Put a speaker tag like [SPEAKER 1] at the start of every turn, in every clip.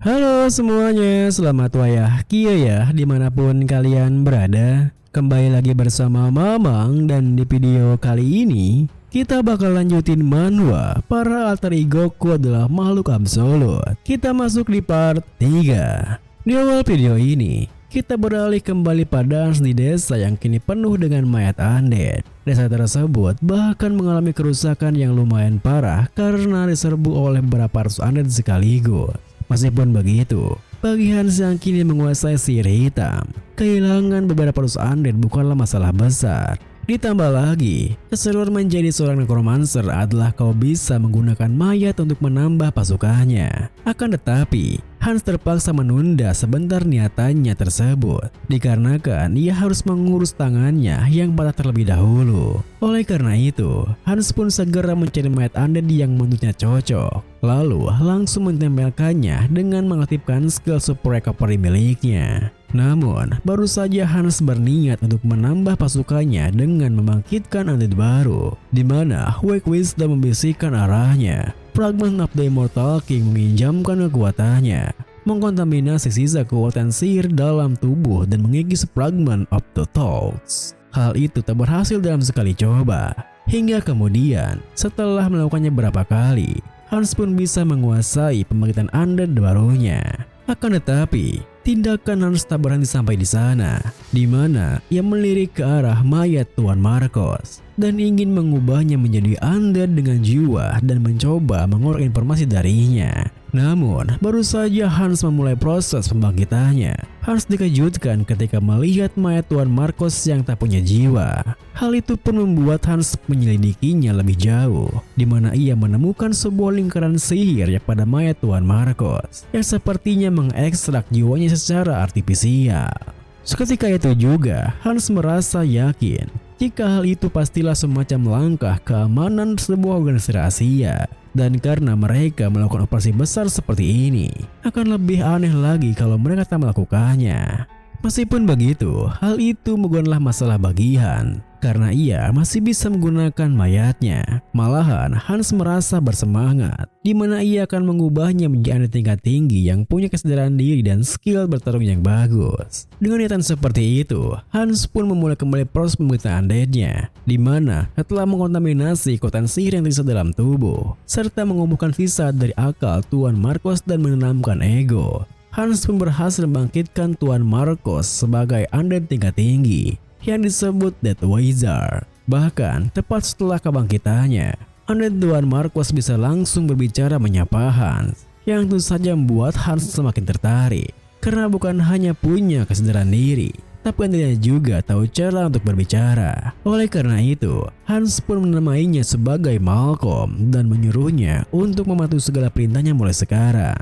[SPEAKER 1] Halo semuanya, selamat wayahkia ya dimanapun kalian berada. Kembali lagi bersama Mamang, dan di video kali ini kita bakal lanjutin manhwa para alter egoku adalah makhluk absolut. Kita masuk di part 3. Di awal video ini kita beralih kembali pada Hans di desa yang kini penuh dengan mayat undead. Desa tersebut bahkan mengalami kerusakan yang lumayan parah karena diserbu oleh beberapa arus undead sekaligus. Meskipun begitu, bagi Hans yang kini menguasai sihir hitam, kehilangan beberapa arus undead bukanlah masalah besar. Ditambah lagi, keseruan menjadi seorang necromancer adalah kau bisa menggunakan mayat untuk menambah pasukannya. Akan tetapi, Hans terpaksa menunda sebentar niatannya tersebut, dikarenakan ia harus mengurus tangannya yang patah terlebih dahulu. Oleh karena itu, Hans pun segera mencari mayat undead yang menurutnya cocok, lalu langsung menempelkannya dengan mengaktifkan skill super recovery miliknya. Namun, baru saja Hans berniat untuk menambah pasukannya dengan membangkitkan undead baru, di mana Wake Wisdom membisikkan arahnya. Fragment of the Immortal King meminjamkan kekuatannya, mengkontaminasi sisa kekuatan sihir dalam tubuh dan mengikis Fragment of the Thoughts. Hal itu tak berhasil dalam sekali coba, hingga kemudian setelah melakukannya beberapa kali, Hans pun bisa menguasai pembangkitan undead barunya. Akan tetapi, tindakan Hans tak berhenti sampai di sana, di mana ia melirik ke arah mayat Tuan Marcos dan ingin mengubahnya menjadi undead dengan jiwa dan mencoba mengorek informasi darinya. Namun, baru saja Hans memulai proses pembangkitannya, Hans dikejutkan ketika melihat mayat Tuan Marcos yang tak punya jiwa. Hal itu pun membuat Hans menyelidikinya lebih jauh, di mana ia menemukan sebuah lingkaran sihir yang pada mayat Tuan Marcos yang sepertinya mengekstrak jiwanya secara artifisial. Seketika itu juga, Hans merasa yakin jika hal itu pastilah semacam langkah keamanan sebuah organisasi rahasia. Dan karena mereka melakukan operasi besar seperti ini, akan lebih aneh lagi kalau mereka tak melakukannya. Meskipun begitu, hal itu bukanlah masalah bagi Hans, karena ia masih bisa menggunakan mayatnya. Malahan Hans merasa bersemangat, di mana ia akan mengubahnya menjadi undead tingkat tinggi yang punya kesadaran diri dan skill bertarung yang bagus. Dengan niatan seperti itu, Hans pun memulai kembali proses pembangkitan undeadnya, di mana setelah mengkontaminasi kekuatan sihir yang tersisa dalam tubuh, serta mengumpulkan sisa dari akal Tuan Marcos dan menenamkan ego, Hans pun berhasil membangkitkan Tuan Marcos sebagai undead tingkat tinggi yang disebut Death Wizard. Bahkan tepat setelah kebangkitannya, undead Tuan Marcos bisa langsung berbicara menyapa Hans, yang tentu saja membuat Hans semakin tertarik, karena bukan hanya punya kesadaran diri, tapi undeadnya juga tahu cara untuk berbicara. Oleh karena itu, Hans pun menamainya sebagai Malcolm dan menyuruhnya untuk mematuhi segala perintahnya mulai sekarang.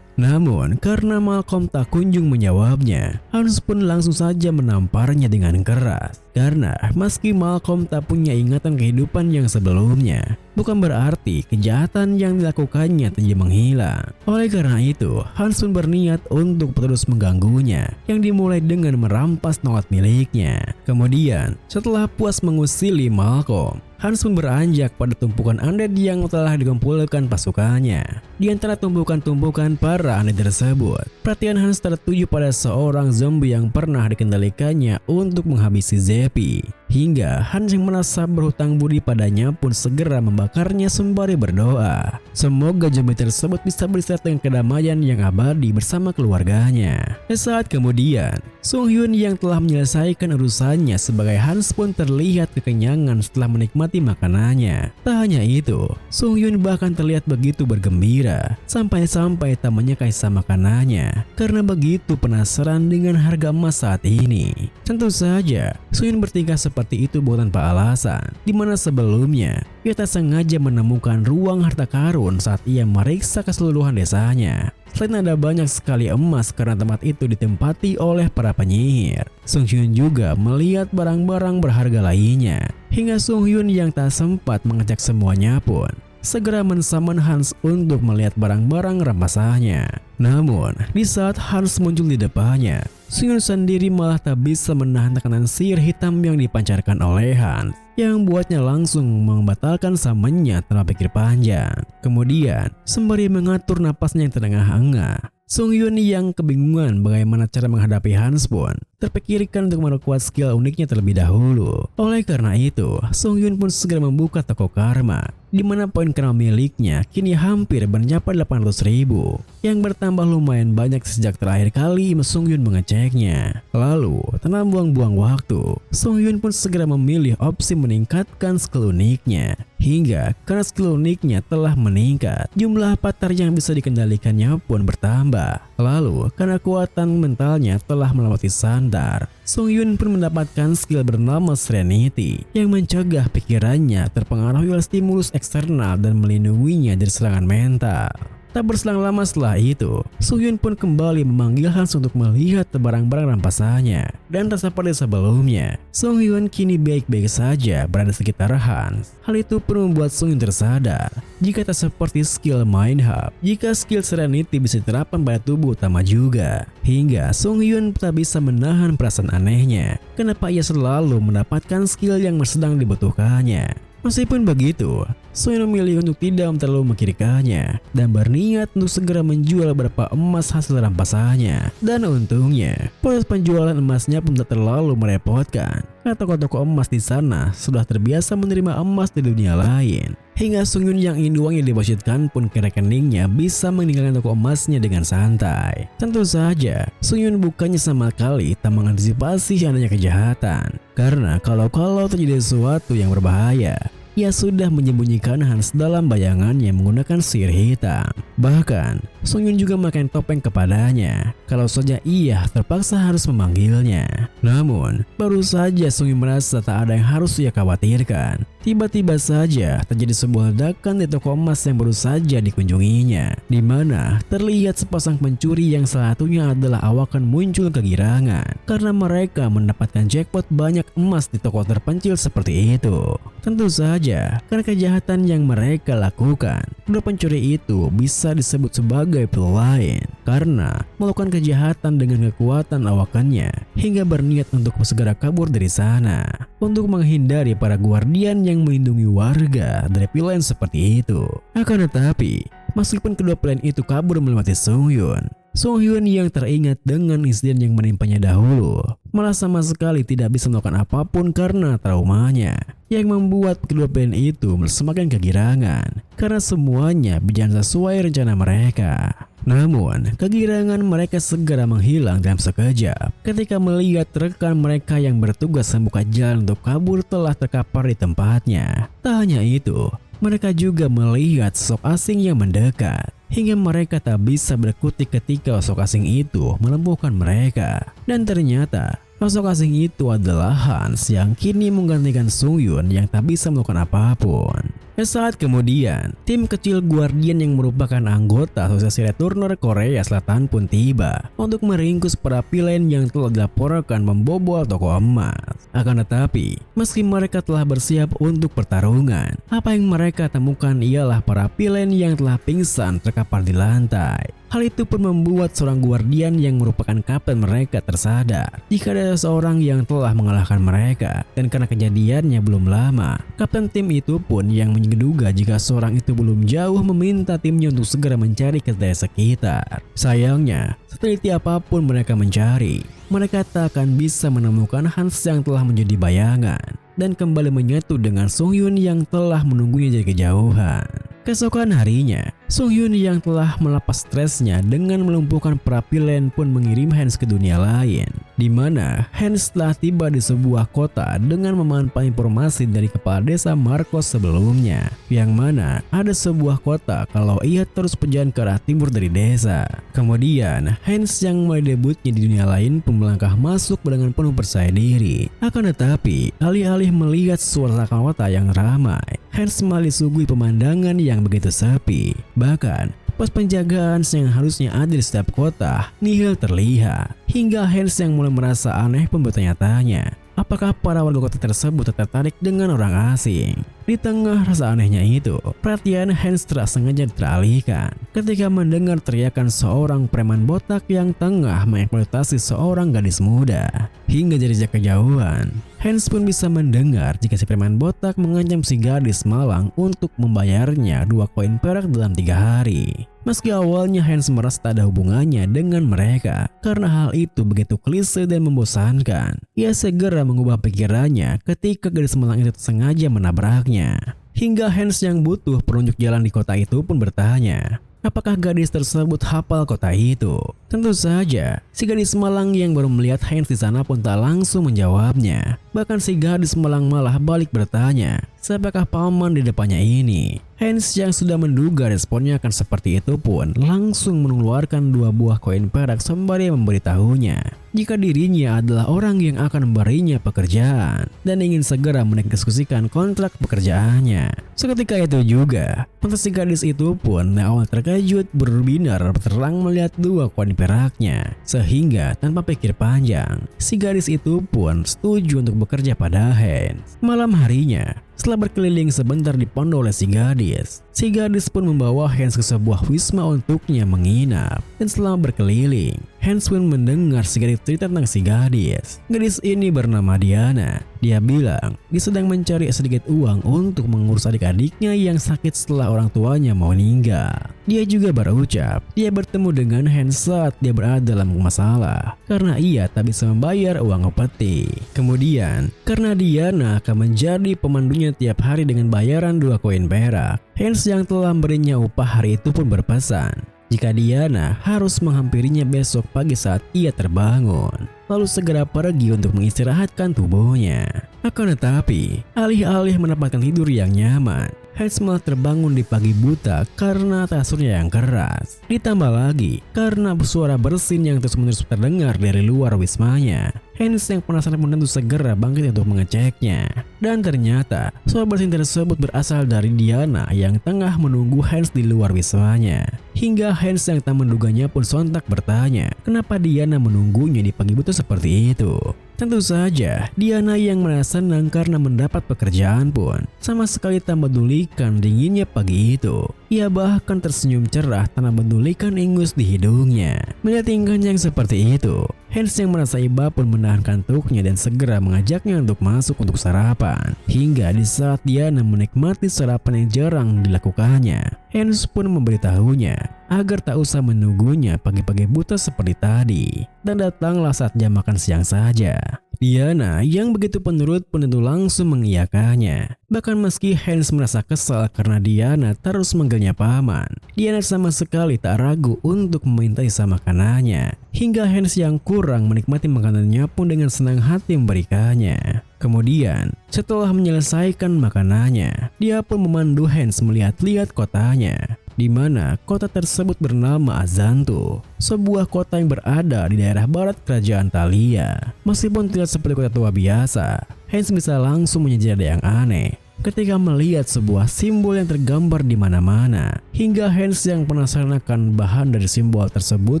[SPEAKER 1] Namun, karena Malcolm tak kunjung menjawabnya, Hans pun langsung saja menamparnya dengan keras. Karena meski Malcolm tak punya ingatan kehidupan yang sebelumnya, bukan berarti kejahatan yang dilakukannya tidak menghilang. Oleh karena itu, Hans pun berniat untuk terus mengganggunya, yang dimulai dengan merampas tongkat miliknya. Kemudian, setelah puas mengusili Malcolm, Hans pun beranjak pada tumpukan undead yang telah dikumpulkan pasukannya. Di antara tumpukan-tumpukan para undead tersebut, perhatian Hans tertuju pada seorang zombie yang pernah dikendalikannya untuk menghabisi Zepi. Hingga Hans yang merasa berhutang budi padanya pun segera membakarnya sembari berdoa. Semoga zombie tersebut bisa beristirahat dengan kedamaian yang abadi bersama keluarganya. Sesaat kemudian, Sung Hyun yang telah menyelesaikan urusannya sebagai Hans pun terlihat kekenyangan setelah menikmati makanannya. Tak hanya itu, Sung Hyun bahkan terlihat begitu bergembira, sampai-sampai tak menyukai sisa makanannya, karena begitu penasaran dengan harga emas saat ini. Tentu saja, Sung Hyun bertingkah seperti itu bukan tanpa alasan, di mana sebelumnya ia tak sengaja menemukan ruang harta karun saat ia meriksa keseluruhan desanya. Selain ada banyak sekali emas karena tempat itu ditempati oleh para penyihir, Sung Hyun juga melihat barang-barang berharga lainnya, hingga Sung Hyun yang tak sempat mengecek semuanya pun segera mensummon Hans untuk melihat barang-barang rampasannya. Namun, di saat Hans muncul di depannya, Sung Hyun sendiri malah tak bisa menahan tekanan sihir hitam yang dipancarkan oleh Hans, yang membuatnya langsung membatalkan summonnya tanpa pikir panjang. Kemudian, sembari mengatur napasnya yang terengah-engah, Sung Yun yang kebingungan bagaimana cara menghadapi Hans pun terpikirkan untuk memperkuat skill uniknya terlebih dahulu. Oleh karena itu, Sung Yun pun segera membuka toko karma, di mana poin karma miliknya kini hampir mencapai 800.000, yang bertambah lumayan banyak sejak terakhir kali Sung Yun mengeceknya. Lalu, tanpa buang-buang waktu, Sung Yun pun segera memilih opsi meningkatkan skill uniknya. Hingga karena skill uniknya telah meningkat, jumlah avatar yang bisa dikendalikannya pun bertambah. Lalu, karena kekuatan mentalnya telah melewati standar, Sung Yun pun mendapatkan skill bernama Serenity yang mencegah pikirannya terpengaruhi oleh stimulus eksternal dan melindunginya dari serangan mental. Tak berselang lama setelah itu, Sung Yun pun kembali memanggil Hans untuk melihat barang-barang rampasannya. Dan tak seperti sebelumnya, Sung Yun kini baik-baik saja berada di sekitar Hans. Hal itu pun membuat Sung Yun tersadar, jika tak seperti skill Mind Hub, jika skill Serenity bisa diterapkan pada tubuh utama juga. Hingga Sung Yun tak bisa menahan perasaan anehnya, kenapa ia selalu mendapatkan skill yang sedang dibutuhkannya. Meskipun begitu, Sung Yun memilih untuk tidak terlalu memikirkannya dan berniat untuk segera menjual beberapa emas hasil rampasannya. Dan untungnya, proses penjualan emasnya pun tak terlalu merepotkan, karena toko-toko emas di sana sudah terbiasa menerima emas di dunia lain. Hingga Sung Yun yang ingin uang yang didepositkan pun ke rekeningnya bisa meninggalkan toko emasnya dengan santai. Tentu saja, Sung Yun bukannya sama sekali tak mengantisipasi adanya kejahatan. Karena kalau terjadi sesuatu yang berbahaya, ia sudah menyembunyikan Hans dalam bayangannya menggunakan sihir hitam. Bahkan, Sung Yun juga memakai topeng kepadanya kalau saja ia terpaksa harus memanggilnya. Namun, baru saja Sung Yun merasa tak ada yang harus ia khawatirkan, tiba-tiba saja terjadi sebuah ledakan di toko emas yang baru saja dikunjunginya, di mana terlihat sepasang pencuri yang salah satunya adalah awakan muncul kegirangan karena mereka mendapatkan jackpot banyak emas di toko terpencil seperti itu. Tentu saja, karena kejahatan yang mereka lakukan, kedua pencuri itu bisa disebut sebagai pelayan karena melakukan kejahatan dengan kekuatan awakannya hingga berniat untuk segera kabur dari sana untuk menghindari para guardian yang melindungi warga dari pelayan seperti itu. Akan tetapi, meskipun kedua pelayan itu kabur melewati Sung Yun yang teringat dengan insiden yang menimpanya dahulu malah sama sekali tidak bisa melakukan apapun karena traumanya, yang membuat kedua pelayan itu semakin kegirangan karena semuanya berjalan sesuai rencana mereka. Namun, kegirangan mereka segera menghilang dalam sekejap ketika melihat rekan mereka yang bertugas membuka jalan untuk kabur telah terkapar di tempatnya. Tak hanya itu, mereka juga melihat sosok asing yang mendekat, hingga mereka tak bisa berkutik ketika sosok asing itu melumpuhkan mereka. Dan ternyata sosok asing itu adalah Hans yang kini menggantikan Sung Yun yang tak bisa melakukan apapun. Saat kemudian, tim kecil Guardian yang merupakan anggota Asosiasi Returner Korea Selatan pun tiba untuk meringkus para pelayan yang telah dilaporkan membobol toko emas. Akan tetapi, meski mereka telah bersiap untuk pertarungan, apa yang mereka temukan ialah para pelayan yang telah pingsan terkapar di lantai. Hal itu pun membuat seorang Guardian yang merupakan kapten mereka tersadar jika ada seorang yang telah mengalahkan mereka, dan karena kejadiannya belum lama, kapten tim itu pun yang menduga jika seorang itu belum jauh meminta timnya untuk segera mencari ke daerah sekitar. Sayangnya, seteliti apapun mereka mencari, mereka tak akan bisa menemukan Hans yang telah menjadi bayangan dan kembali menyatu dengan Sung Yun yang telah menunggunya dari kejauhan. Keesokan harinya, Sung Yun yang telah melepas stresnya dengan melumpuhkan para pelayan pun mengirim Hans ke dunia lain, di mana Hans telah tiba di sebuah kota dengan memanfaatkan informasi dari kepala desa Marcos sebelumnya, yang mana ada sebuah kota kalau ia terus berjalan ke arah timur dari desa. Kemudian, Hans yang mulai debutnya di dunia lain pun melangkah masuk dengan penuh percaya diri. Akan tetapi, alih-alih melihat suasana kota yang ramai, Hans malah disuguhi pemandangan yang begitu sepi. Bahkan, pos penjagaan yang harusnya ada di setiap kota nihil terlihat. Hingga Hans yang mulai merasa aneh pun bertanya-tanya, apakah para warga kota tersebut tertarik dengan orang asing? Di tengah rasa anehnya itu, perhatian Hans tak sengaja teralihkan ketika mendengar teriakan seorang preman botak yang tengah mengeksploitasi seorang gadis muda. Hingga dari jarak kejauhan, Hans pun bisa mendengar jika si preman botak mengancam si gadis malang untuk membayarnya 2 koin perak dalam 3 hari. Meski awalnya Hans merasa tak ada hubungannya dengan mereka karena hal itu begitu klise dan membosankan, ia segera mengubah pikirannya ketika gadis malang itu sengaja menabraknya. Hingga Hans yang butuh penunjuk jalan di kota itu pun bertanya, apakah gadis tersebut hafal kota itu? Tentu saja, si gadis malang yang baru melihat Hans di sana pun tak langsung menjawabnya. Bahkan si gadis malang malah balik bertanya, siapakah paman di depannya ini? Hans yang sudah menduga responnya akan seperti itu pun langsung mengeluarkan 2 buah koin perak sembari memberitahunya jika dirinya adalah orang yang akan memberinya pekerjaan dan ingin segera mendiskusikan kontrak pekerjaannya. Seketika itu juga, pantas si gadis itu pun awal terkejut berbinar terang melihat 2 koin peraknya. Sehingga tanpa pikir panjang, si gadis itu pun setuju untuk bekerja pada Hans. Malam harinya, setelah berkeliling sebentar dipandu oleh si gadis pun membawa Hans ke sebuah wisma untuknya menginap. Dan selama berkeliling, Hans pun mendengar si gadis cerita tentang si gadis. Gadis ini bernama Diana. Dia bilang dia sedang mencari sedikit uang untuk mengurus adik-adiknya yang sakit setelah orang tuanya mau meninggal. Dia juga berucap dia bertemu dengan Hans saat dia berada dalam masalah karena ia tak bisa membayar uang upeti. Kemudian, karena Diana akan menjadi pemandunya tiap hari dengan bayaran 2 koin perak, Hans yang telah memberinya upah hari itu pun berpesan jika Diana harus menghampirinya besok pagi saat ia terbangun, lalu segera pergi untuk mengistirahatkan tubuhnya. Akan tetapi, alih-alih mendapatkan tidur yang nyaman, Hans malah terbangun di pagi buta karena kasurnya yang keras. Ditambah lagi, karena suara bersin yang terus-menerus terdengar dari luar wismanya. Hans yang penasaran pun tentu segera bangkit untuk mengeceknya. Dan ternyata, suara bersin tersebut berasal dari Diana yang tengah menunggu Hans di luar wismanya. Hingga Hans yang tak menduganya pun sontak bertanya, kenapa Diana menunggunya di pagi buta seperti itu. Tentu saja, Diana yang merasa senang karena mendapat pekerjaan pun sama sekali tak medulikan dinginnya pagi itu. Ia bahkan tersenyum cerah tanpa medulikan ingus di hidungnya. Melihat tingkahnya yang seperti itu, Hans yang merasa iba pun menahan kantuknya dan segera mengajaknya untuk masuk untuk sarapan. Hingga di saat Diana menikmati sarapan yang jarang dilakukannya, Hans pun memberitahunya agar tak usah menunggunya pagi-pagi buta seperti tadi. Dan datanglah saat jam makan siang saja. Diana yang begitu penurut pun tentu langsung mengiyakannya. Bahkan meski Hans merasa kesal karena Diana terus manggilnya paman, Diana sama sekali tak ragu untuk meminta sisa makanannya. Hingga Hans yang kurang menikmati makanannya pun dengan senang hati memberikannya. Kemudian, setelah menyelesaikan makanannya, dia pun memandu Hans melihat-lihat kotanya, di mana kota tersebut bernama Azanto, sebuah kota yang berada di daerah barat kerajaan Thalia. Meskipun tidak seperti kota tua biasa, Hans bisa langsung menjadi ada yang aneh ketika melihat sebuah simbol yang tergambar di mana-mana. Hingga Hans yang penasaran akan bahan dari simbol tersebut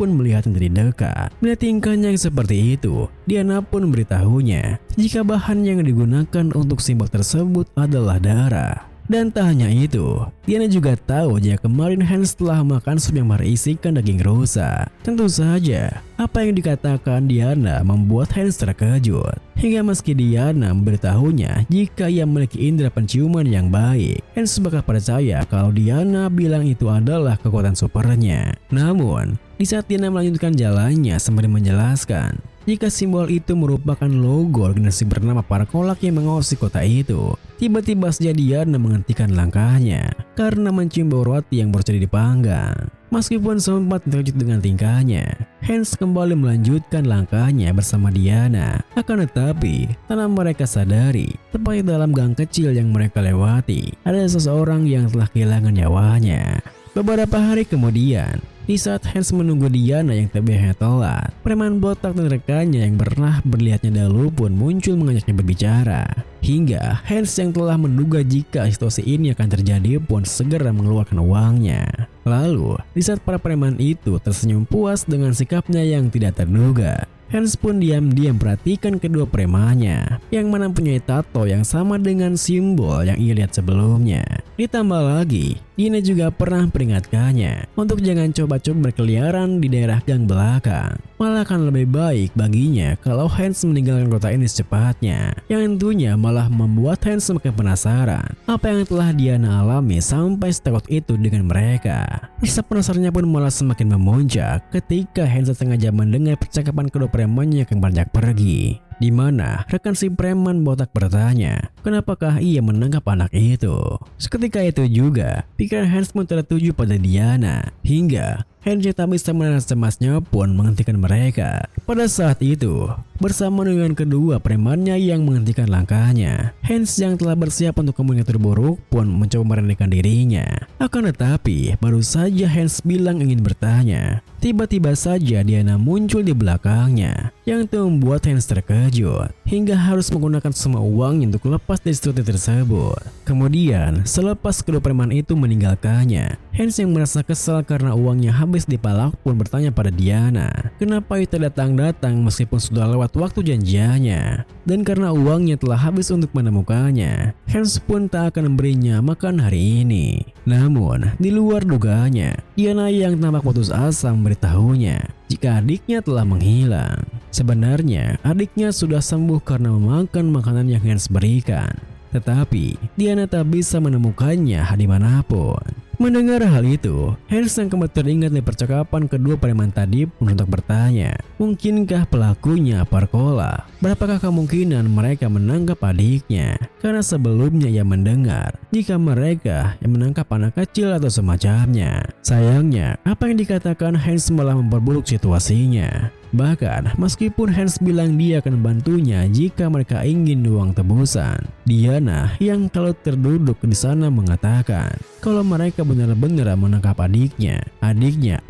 [SPEAKER 1] pun melihatnya dari dekat. Melihat tingkahnya yang seperti itu, Diana pun memberitahunya jika bahan yang digunakan untuk simbol tersebut adalah darah. Dan tak hanya itu, Diana juga tahu jika kemarin Hans telah makan sup yang berisikan daging rusa. Tentu saja, apa yang dikatakan Diana membuat Hans terkejut. Hingga meski Diana memberitahunya jika ia memiliki indera penciuman yang baik, Hans bakal percaya kalau Diana bilang itu adalah kekuatan supernya. Namun, di saat Diana melanjutkan jalannya sembari menjelaskan jika simbol itu merupakan logo organisasi bernama para kolak yang mengawasi kota itu, tiba-tiba saja Diana menghentikan langkahnya karena mencium bau roti yang baru saja dipanggang. Meskipun sempat terkejut dengan tingkahnya, Hans kembali melanjutkan langkahnya bersama Diana. Akan tetapi, tanpa mereka sadari, tepat dalam gang kecil yang mereka lewati, ada seseorang yang telah kehilangan nyawanya. Beberapa hari kemudian, di saat Hans menunggu Diana yang terbiasa telat, preman botak dan rekannya yang pernah berlihatnya dahulu pun muncul mengajaknya berbicara. Hingga Hans yang telah menduga jika situasi ini akan terjadi pun segera mengeluarkan uangnya. Lalu, di saat para preman itu tersenyum puas dengan sikapnya yang tidak terduga, Hans pun diam-diam perhatikan kedua premannya, yang mana mempunyai tato yang sama dengan simbol yang ia lihat sebelumnya. Ditambah lagi, Diana juga pernah peringatkannya untuk jangan coba-coba berkeliaran di daerah gang belakang. Malah akan lebih baik baginya kalau Hans meninggalkan kota ini secepatnya. Yang tentunya malah membuat Hans semakin penasaran apa yang telah Diana alami sampai setakut itu dengan mereka. Rasa penasarannya pun malah semakin memuncak ketika Hans sengaja mendengar percakapan kedua premannya yang beranjak pergi. Di mana rekan si preman botak bertanya, kenapakah ia menangkap anak itu? Seketika itu juga, pikiran Hans pun tertuju pada Diana, hingga Hans yang tak bisa menahan cemasnya pun menghentikan mereka. Pada saat itu, bersama dengan kedua premannya yang menghentikan langkahnya, Hans yang telah bersiap untuk kemungkinan terburuk pun mencoba merendahkan dirinya. Akan tetapi, baru saja Hans bilang ingin bertanya, tiba-tiba saja Diana muncul di belakangnya, yang itu membuat Hans terkejut hingga harus menggunakan semua uang untuk lepas dari situasi tersebut. Kemudian, selepas kedua preman itu meninggalkannya, Hans yang merasa kesal karena uangnya habis dipalak pun bertanya pada Diana, kenapa ia tidak datang-datang meskipun sudah lewat waktu janjiannya. Dan karena uangnya telah habis untuk menemukannya, Hans pun tak akan memberinya makan hari ini. Namun, di luar dugaannya, Diana yang tampak putus asa memberitahunya jika adiknya telah menghilang. Sebenarnya, adiknya sudah sembuh karena memakan makanan yang Hans berikan. Tetapi, Diana tak bisa menemukannya dimanapun. Mendengar hal itu, Hans yang kembali teringat dari percakapan kedua preman tadi pun untuk bertanya, mungkinkah pelakunya Parkola? Berapakah kemungkinan mereka menangkap adiknya? Karena sebelumnya ia mendengar jika mereka yang menangkap anak kecil atau semacamnya. Sayangnya, apa yang dikatakan Hans malah memperburuk situasinya. Bahkan, meskipun Hans bilang dia akan membantunya jika mereka ingin uang tebusan, Diana yang kalau terduduk di sana mengatakan kalau mereka benar-benar menangkap adiknya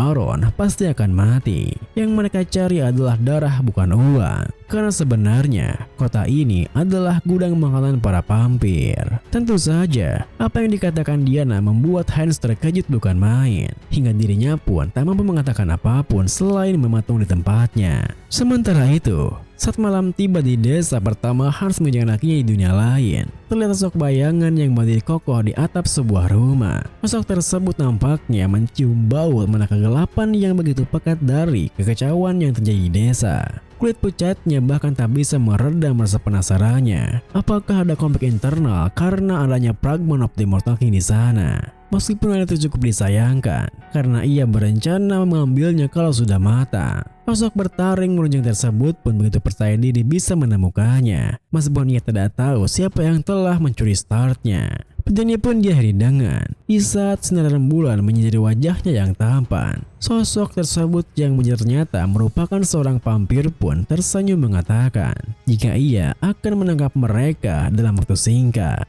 [SPEAKER 1] Aaron pasti akan mati. Yang mereka cari adalah darah bukan uang. Karena sebenarnya kota ini adalah gudang makanan para vampir. Tentu saja, apa yang dikatakan Diana membuat Hans terkejut bukan main. Hingga dirinya pun tak mampu mengatakan apapun selain mematung di tempatnya. Sementara itu, saat malam tiba di desa pertama Hans menjadi anaknya di dunia lain, terlihat sosok bayangan yang berdiri kokoh di atap sebuah rumah. Sosok tersebut nampaknya mencium bau mana kegelapan yang begitu pekat dari kekacauan yang terjadi di desa. Kulit pucatnya bahkan tak bisa meredam rasa penasarannya. Apakah ada konflik internal karena adanya fragment of the Immortal King di sana? Meskipun hal itu cukup disayangkan, karena ia berencana mengambilnya kalau sudah matang. Sosok bertaring menunjang tersebut pun begitu percaya diri bisa menemukannya, meskipun ia tidak tahu siapa yang telah mencuri startnya. Perjalanannya pun diakhiri dengan di saat sinar rembulan menyinari wajahnya yang tampan. Sosok tersebut yang ternyata merupakan seorang vampir pun tersenyum mengatakan jika ia akan menangkap mereka dalam waktu singkat.